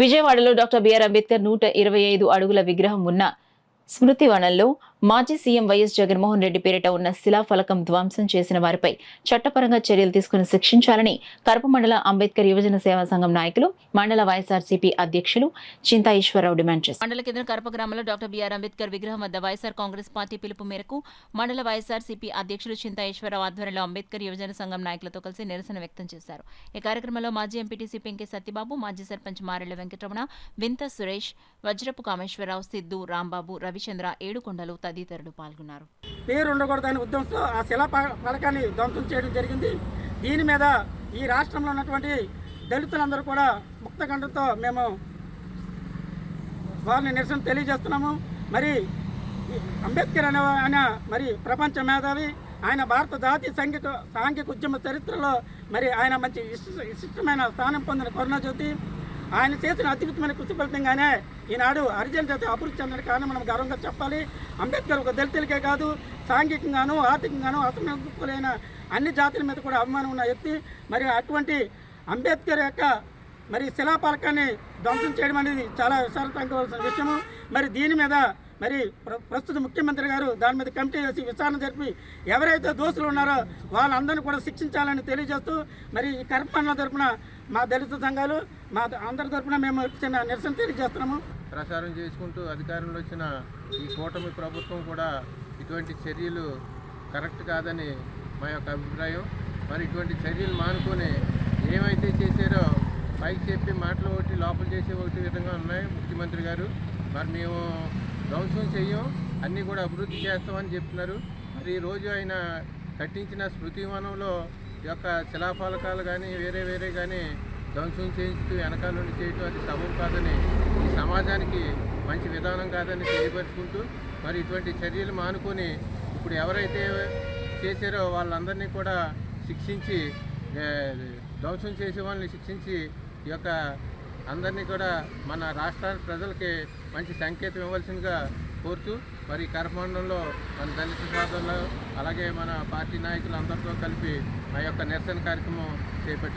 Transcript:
విజయవాడలో doctor BR Ambedkar 125 అడుగుల విగ్రహం ఉన్న స్మృతి వనంలో మాజీ సీఎం వైఎస్ జగన్మోహన్ రెడ్డి పేరిట ఉన్న శిలాఫలకం ధ్వంసం చేసిన వారిపై చట్టపరంగా చర్యలు తీసుకుని శిక్షించాలని కరప మండల అంబేద్కర్ యువజన సేవా సంఘం నాయకులు మండల వైఎస్ఆర్సీపీ అధ్యక్షులు చింతా ఈశ్వరరావు డిమాండ్ చేశారు. మండల కేంద్రం కరప గ్రామంలో డాక్టర్ బిఆర్ అంబేద్కర్ విగ్రహం వద్ద వైఎస్ఆర్ కాంగ్రెస్ పార్టీ పిలుపు మేరకు మండల వైఎస్ఆర్సీపీ అధ్యక్షులు చింతా ఈశ్వరరావు ఆధ్వర్యంలో అంబేద్కర్ యువజన సంఘం నాయకులతో కలిసి నిరసన వ్యక్తం చేశారు. ఈ కార్యక్రమంలో మాజీ ఎంపీటీసీ పెంకే సత్యబాబు, మాజీ సర్పంచ్ మారెళ్ల వెంకటరమణ, వింత సురేష్, వజ్రపు కామేశ్వరరావు, సిద్దు, రాంబాబు, రవిచంద్ర, ఏడుకొండలు తదితరులు పాల్గొన్నారు. పేరు ఉండకూడదని ఉద్దేశంతో ఆ శిలా ఫలకాన్ని ధ్వంసం చేయడం జరిగింది. దీని మీద ఈ రాష్ట్రంలో ఉన్నటువంటి దళితులందరూ కూడా ముక్తకంఠంతో మేము వారిని నిరసన తెలియజేస్తున్నాము. మరి అంబేద్కర్ ఆయన మరి ప్రపంచ మేధావి, ఆయన భారత జాతీయ సాంఘిక ఉద్యమ చరిత్రలో మరి ఆయన మంచి విశిష్టమైన స్థానం పొందిన కరుణాజ్యోతి. ఆయన చేసిన అద్భుతమైన కృషి ఫలితంగానే ఈనాడు హరిజన జాతి అభివృద్ధి చెందడానికి కారణం మనం గర్వంగా చెప్పాలి. అంబేద్కర్ ఒక దళితులకే కాదు, సాంఘికంగాను ఆర్థికంగాను అసమర్థులైన అన్ని జాతుల మీద కూడా అభిమానం ఉన్న వ్యక్తి. మరి అటువంటి అంబేద్కర్ యొక్క మరి శిలాఫలకాన్ని ధ్వంసం చేయడం అనేది చాలా విచారించవలసిన విషయము. మరి దీని మీద మరి ప్రస్తుత ముఖ్యమంత్రి గారు దాని మీద కమిటీ వేసి విచారణ జరిపి ఎవరైతే దోషులు ఉన్నారో వాళ్ళందరినీ కూడా శిక్షించాలని తెలియజేస్తూ మరి ఈ కరప తరపున మా దళిత సంఘాలు మా అందరి తరపున మేము చిన్న నిరసన తెలియజేస్తున్నాము. ప్రచారం చేసుకుంటూ అధికారంలో వచ్చిన ఈ కూటమి ప్రభుత్వం కూడా ఇటువంటి చర్యలు కరెక్ట్ కాదని మా యొక్క అభిప్రాయం. మరి ఇటువంటి చర్యలు మానుకొని ఏమైతే చేశారో పైకి చెప్పి మాటలు ఒకటి లోపల చేసే ఒకటి విధంగా ఉన్నాయి ముఖ్యమంత్రి గారు. మరి మేము ధ్వంసం చెయ్యం, అన్నీ కూడా అభివృద్ధి చేస్తామని చెప్తున్నారు. మరి ఈరోజు ఆయన కట్టించిన స్మృతి వనంలో ఈ యొక్క శిలాఫలకాలు కానీ వేరే కానీ ధ్వంసం చేయించుతూ వెనకాల నుండి చేయటం అది సబబు కాదని, ఈ సమాజానికి మంచి విధానం కాదని తెలియపరుచుకుంటూ మరి ఇటువంటి చర్యలు మానుకొని ఇప్పుడు ఎవరైతే చేశారో వాళ్ళందరినీ కూడా శిక్షించి, ధ్వంసం చేసే వాళ్ళని శిక్షించి ఈ యొక్క అందరినీ కూడా మన రాష్ట్ర ప్రజలకి మంచి సంకేతం ఇవ్వాల్సిందిగా కోరుతూ మరి కరపమండలంలో మన దళిత సోదరులు అలాగే మన పార్టీ నాయకులు అందరితో కలిపి మా యొక్క నిరసన కార్యక్రమం చేపట్టారు.